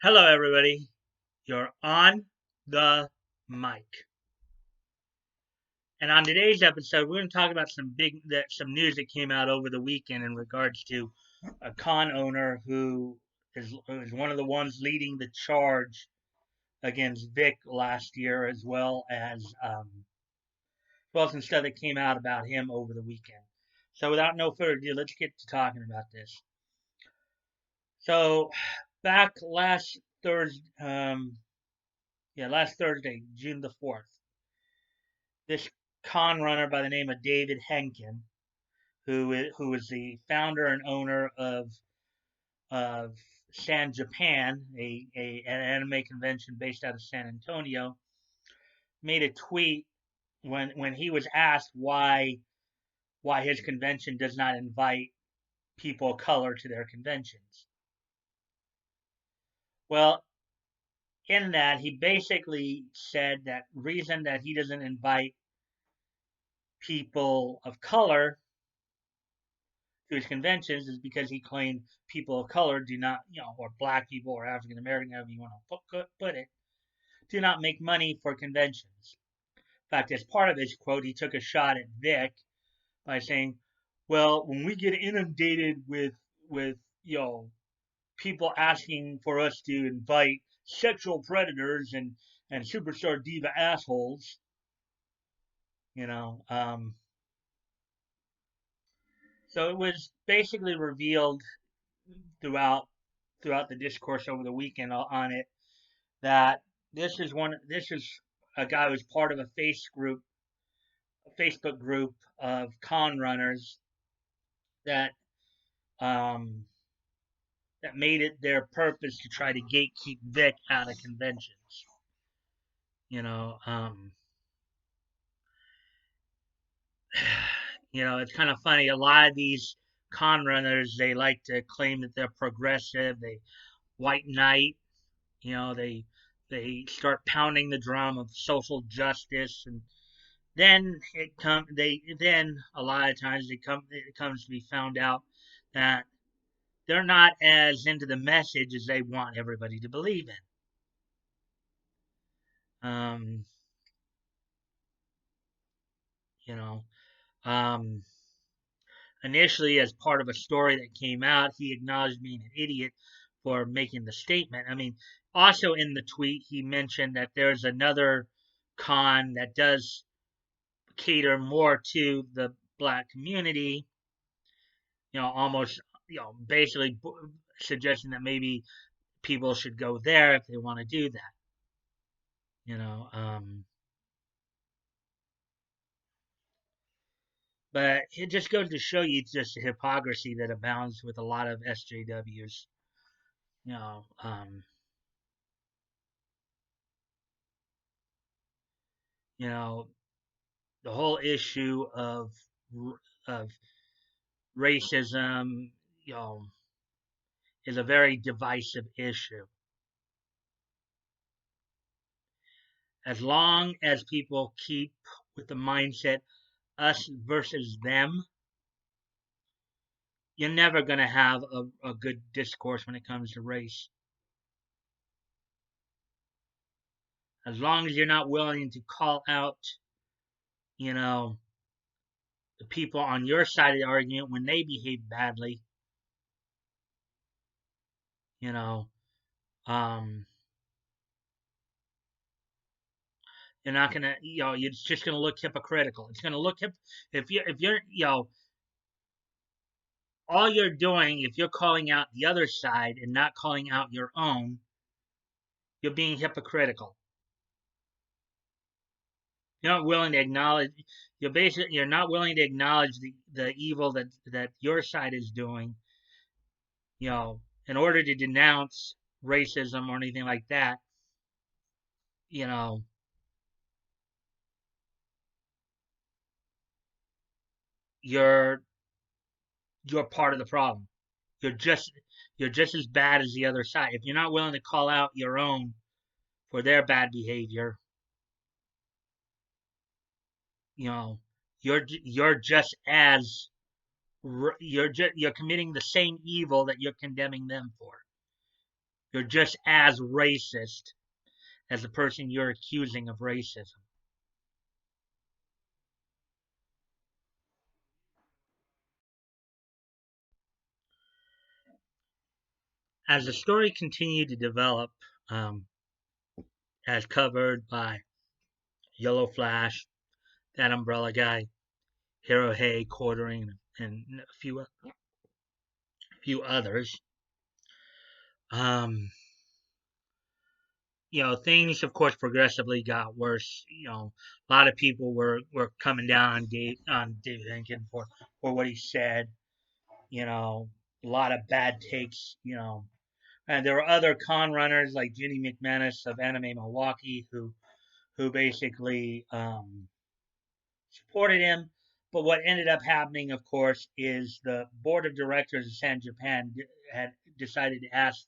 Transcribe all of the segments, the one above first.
Hello, everybody. You're on the mic. And on today's episode, we're going to talk about some news that came out over the weekend in regards to a con owner who is one of the ones leading the charge against Vic last year, as well as some stuff that came out about him over the weekend. So, without no further ado, let's get to talking about this. So, back last Thursday, June the 4th. This con runner by the name of David Henkin, who is the founder and owner of San Japan, an anime convention based out of San Antonio, made a tweet when he was asked why his convention does not invite people of color to their conventions. Well, in that he basically said that reason that he doesn't invite people of color to his conventions is because he claimed people of color do not, or black people or African American, however you want to put it, do not make money for conventions. In fact, as part of his quote, he took a shot at Vic by saying, "Well, when we get inundated with people asking for us to invite sexual predators and superstar diva assholes, you know." So it was basically revealed throughout throughout the discourse over the weekend on it that this is a guy who's part of a Facebook group of con runners that um, that made it their purpose to try to gatekeep Vic out of conventions. You know, um, it's kind of funny. A lot of these con runners, they like to claim that they're progressive. They white knight. They start pounding the drum of social justice, and then a lot of times it comes to be found out that they're not as into the message as they want everybody to believe in. You know, um, Initially, as part of a story that came out, he acknowledged being an idiot for making the statement. I mean, also in the tweet, he mentioned that there's another con that does cater more to the black community, almost, basically suggesting that maybe people should go there if they want to do that. You know, but it just goes to show you just the hypocrisy that abounds with a lot of SJWs. You know, um, you know, the whole issue of racism, you know, is a very divisive issue. As long as people keep with the mindset us versus them, you're never going to have a good discourse when it comes to race. As long as you're not willing to call out, you know, the people on your side of the argument when they behave badly, you know, um, you're not gonna, it's just gonna look hypocritical. It's gonna look if you're, all you're doing if you're calling out the other side and not calling out your own, you're being hypocritical. You're not willing to acknowledge. You're not willing to acknowledge the evil that your side is doing. In order to denounce racism or anything like that, you know, you're you're part of the problem. You're just you're just as bad as the other side. If you're not willing to call out your own for their bad behavior, you know, you're just as you're committing the same evil that you're condemning them for. You're just as racist as the person you're accusing of racism. As the story continued to develop, um, as covered by Yellow Flash, that Umbrella Guy, Hero Hay, Quartering, and a few others, um, things of course progressively got worse. A lot of people were coming down on David Henkin for what he said. A lot of bad takes. And there were other con runners like Ginny McManus of Anime Milwaukee who basically supported him. But what ended up happening, of course, is the board of directors of San Japan had decided to ask,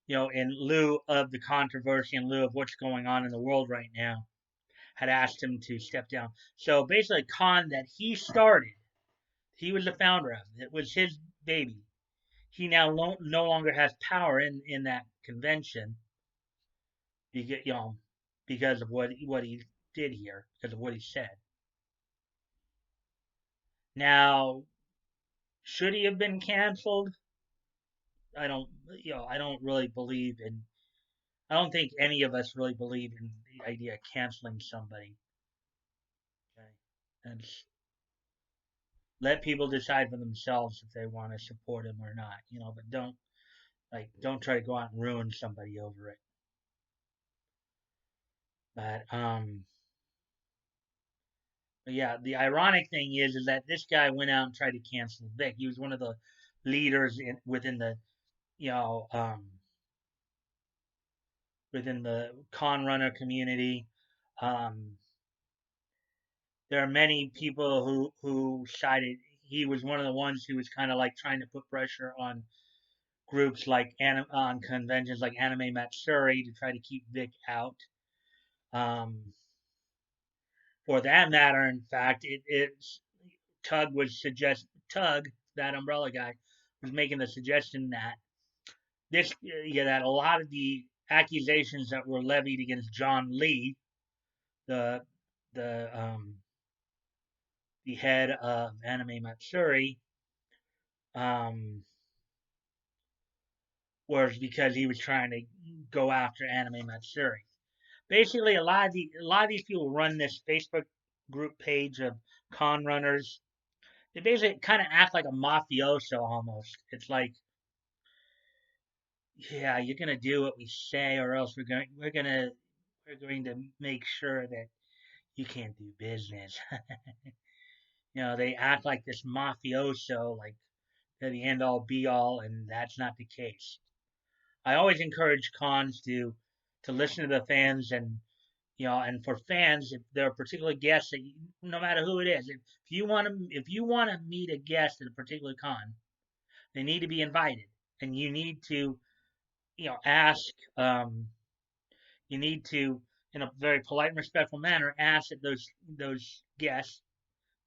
in lieu of the controversy, in lieu of what's going on in the world right now, had asked him to step down. So basically, a con that he started, he was the founder of. It was his baby. He now no longer has power in that convention because because of what he did here, because of what he said. Now, should he have been canceled? I don't I don't really believe in. I don't think any of us really believe in the idea of canceling somebody. Okay, and let people decide for themselves if they want to support him or not. But don't try to go out and ruin somebody over it. But but yeah, the ironic thing is that this guy went out and tried to cancel Vic. He was one of the leaders within the you know within the con runner community. Um, there are many people who cited he was one of the ones who was kind of like trying to put pressure on groups like on conventions like Anime Matsuri to try to keep Vic out. Um, for that matter, in fact, it's Tug, that umbrella guy, was making the suggestion that that a lot of the accusations that were levied against John Lee, the the um, the head of Anime Matsuri, um, was because he was trying to go after Anime Matsuri. Basically, a lot of these people run this Facebook group page of con runners. They basically kind of act like a mafioso almost. It's like, yeah, you're gonna do what we say, or else we're going to make sure that you can't do business. They act like this mafioso, like they're the end all be all, and that's not the case. I always encourage cons to listen to the fans, and for fans, if there are particular guests that no matter who it is, if you want to meet a guest at a particular con, they need to be invited, and you need to ask. You need to, in a very polite and respectful manner, ask that those guests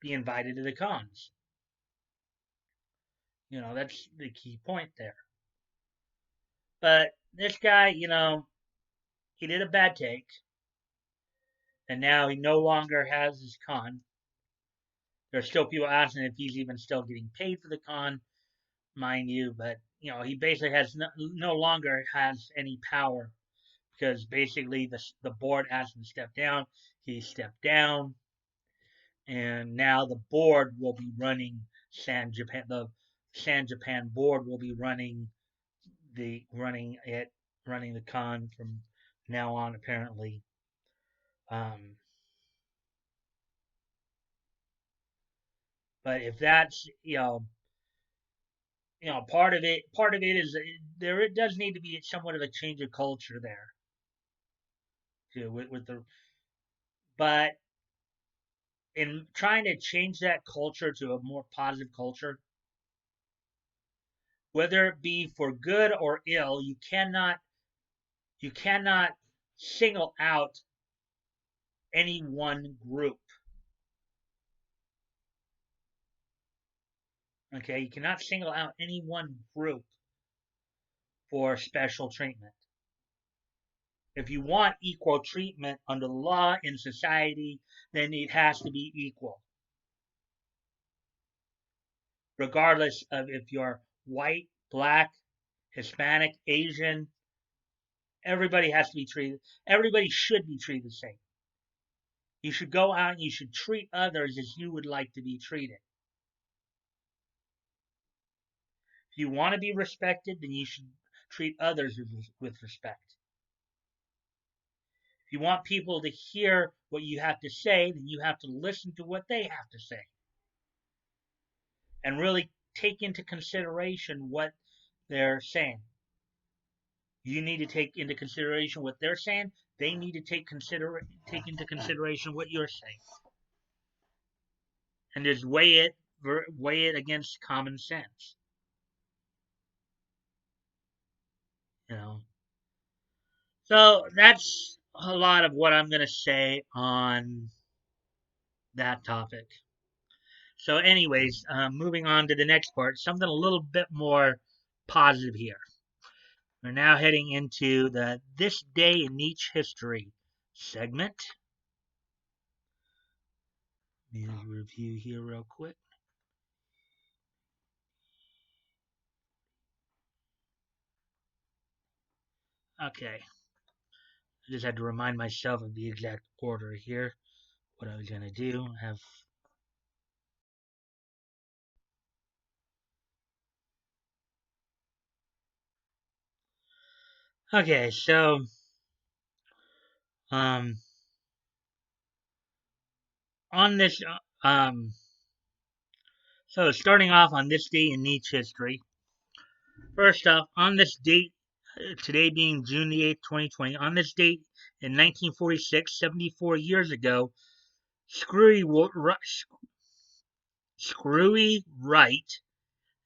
be invited to the cons. That's the key point there. But this guy, he did a bad take, and now he no longer has his con. There's still people asking if he's even still getting paid for the con, mind you, but he basically has no longer has any power because basically the board asked him to step down. He stepped down, and now the board will be running San Japan. The San Japan board will be running the con from now on apparently. Um, but if that's part of it is there. It does need to be somewhat of a change of culture there too, with the but in trying to change that culture to a more positive culture, whether it be for good or ill, you cannot single out any one group. Okay, you cannot single out any one group for special treatment. If you want equal treatment under the law in society, then it has to be equal, regardless of if you're white, black, Hispanic, Asian. Everybody has to be treated. Everybody should be treated the same. You should go out and you should treat others as you would like to be treated. If you want to be respected, then you should treat others with respect. If you want people to hear what you have to say, then you have to listen to what they have to say and really take into consideration what they're saying. You need to take into consideration what they're saying. They need to take into consideration what you're saying, and just weigh it against common sense. You know. So that's a lot of what I'm going to say on that topic. So, anyways, moving on to the next part, something a little bit more positive here. We're now heading into the This Day in Each History segment. Let me review here real quick. Okay. I just had to remind myself of the exact order here. What I was going to do. Okay, so um on this so starting off on this day in each history. First off, on this date, today being June the 8th, 2020, on this date in 1946, 74 years ago, Screwy, Screwy Wright,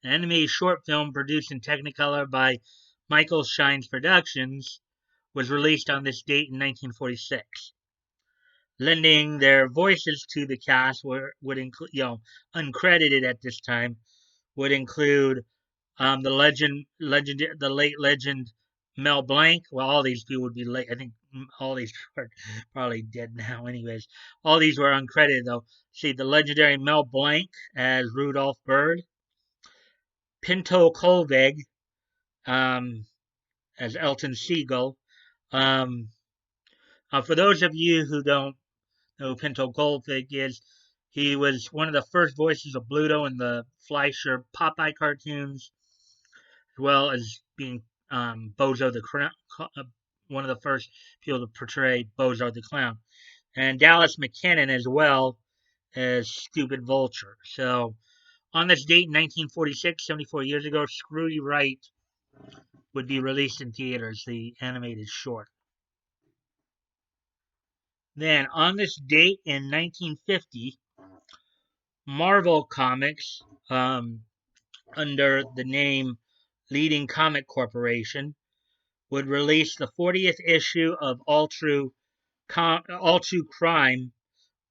an animated short film produced in Technicolor by Michael Shines Productions, was released on this date in 1946. Lending their voices to the cast would include, uncredited at this time, would include the late legend Mel Blanc. Well, all these people would be late. I think all these are probably dead now, anyways. All these were uncredited though. See, the legendary Mel Blanc as Rudolph Bird, Pinto Colvig as Elton Siegel. Um, for those of you who don't know who Pinto Colvig is, he was one of the first voices of Bluto in the Fleischer Popeye cartoons, as well as being Bozo the Clown, one of the first people to portray Bozo the Clown, and Dallas McKinnon as well as Stupid Vulture. So on this date in 1946, 74 years ago, Screwy Wright would be released in theaters, the animated short. Then on this date in 1950, Marvel Comics, under the name Leading Comic Corporation, would release the 40th issue of All True Crime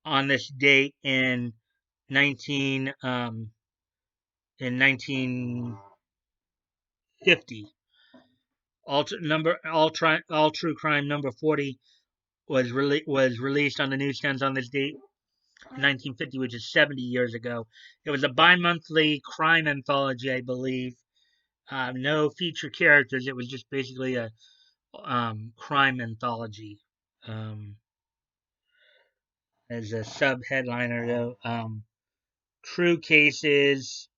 on this date in 1950. All True Crime number 40 was released on the newsstands on this date in 1950, which is 70 years ago. It was a bi-monthly crime anthology, I believe. No feature characters. It was just basically a crime anthology. As a sub headliner, though, true cases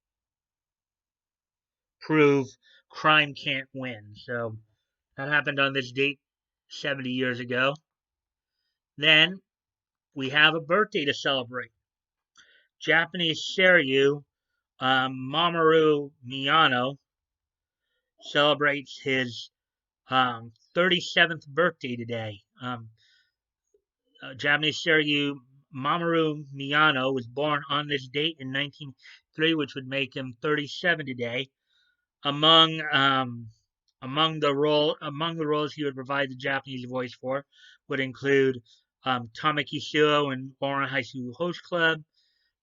prove crime can't win. So that happened on this date 70 years ago. Then we have a birthday to celebrate. Japanese seiyuu Mamoru Miyano celebrates his 37th birthday today. Japanese seiyuu Mamoru Miyano was born on this date in 1903, which would make him 37 today. Among the roles he would provide the Japanese voice for would include Tamaki Suo in Ouran High School Host Club,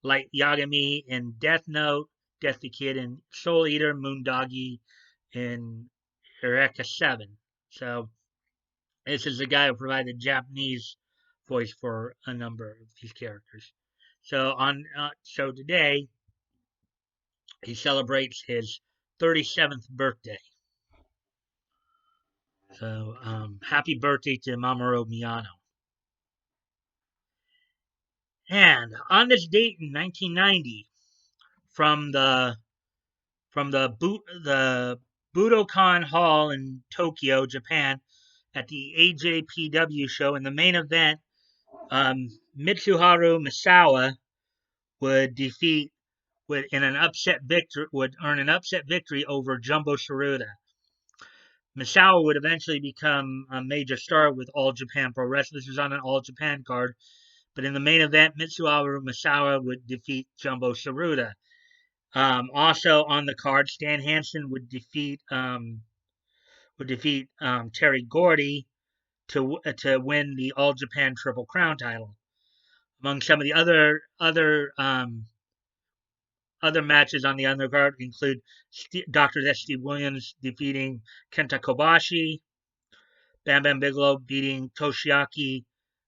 Light Yagami in Death Note, Death the Kid in Soul Eater, Moondoggy in Eureka 7. So this is the guy who provided the Japanese voice for a number of these characters. So today he celebrates his 37th birthday. So happy birthday to Mamoru Miyano. And on this date in 1990, from the Budokan Hall in Tokyo, Japan, at the AJPW show, in the main event, Mitsuharu Misawa would defeat would earn an upset victory over Jumbo Tsuruta. Misawa would eventually become a major star with All Japan Pro Wrestling. This was on an All Japan card, but in the main event, Mitsuharu Misawa would defeat Jumbo Tsuruta. Also on the card, Stan Hansen would defeat Terry Gordy to win the All Japan Triple Crown title. Among some of the other matches on the undercard include Dr. Death Steve Williams defeating Kenta Kobashi, Bam Bam Bigelow beating Toshiaki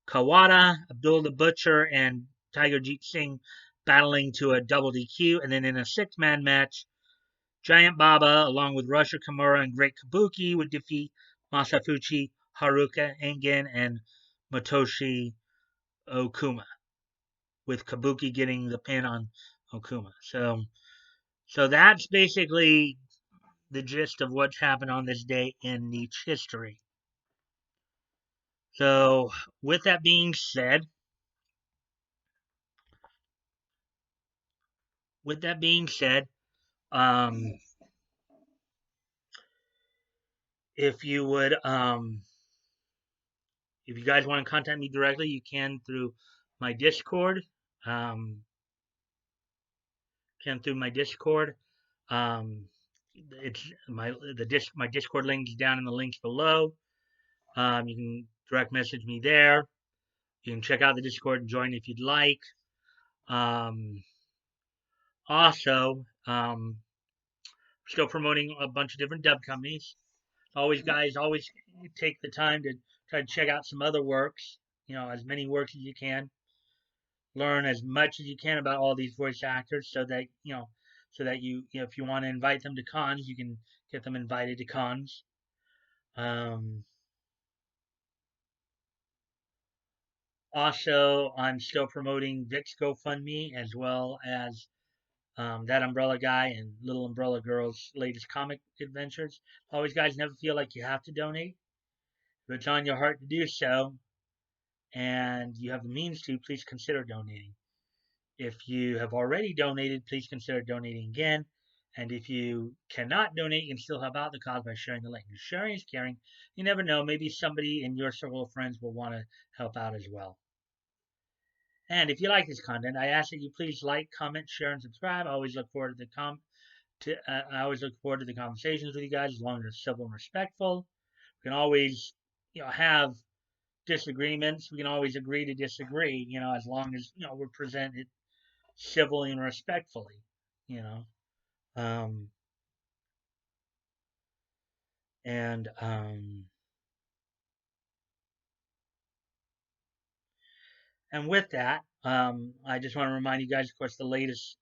Kawada, Abdul the Butcher and Tiger Jeet Singh battling to a double DQ, and then in a six-man match, Giant Baba, along with Rusher Kimura and Great Kabuki, would defeat Masafuchi Haruka Henkin and Motoshi Okuma, with Kabuki getting the pin on Okuma. So that's basically the gist of what's happened on this day in Nietzsche history. So with that being said, um, if you would, if you guys want to contact me directly, you can through my Discord. Through my Discord. It's my Discord link is down in the links below. You can direct message me there. You can check out the Discord and join if you'd like. Also, still promoting a bunch of different dub companies. Always take the time to try to check out some other works. As many works as you can. Learn as much as you can about all these voice actors, so that if you want to invite them to cons, you can get them invited to cons. Also, I'm still promoting Vic's GoFundMe, as well as That Umbrella Guy and Little Umbrella Girl's latest comic adventures. Always, guys, never feel like you have to donate. If it's on your heart to do so, and you have the means to, please consider donating. If you have already donated, please consider donating again. And if you cannot donate, you can still help out the cause by sharing the link. Sharing is caring. You never know, maybe somebody in your circle of friends will want to help out as well. And if you like this content, I ask that you please like, comment, share, and subscribe. I always look forward to the conversations with you guys, as long as they're civil and respectful. We can always, have disagreements. We can always agree to disagree, as long as we're presented civilly and respectfully, and with that, I just want to remind you guys, of course, the latest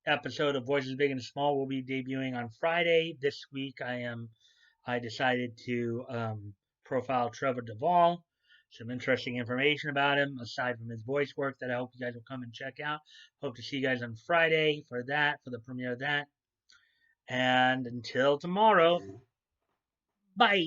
episode of Voices Big and Small will be debuting on Friday this week. I decided to profile Trevor Duvall. Some interesting information about him, aside from his voice work, that I hope you guys will come and check out. Hope to see you guys on Friday for the premiere of that. And until tomorrow, bye.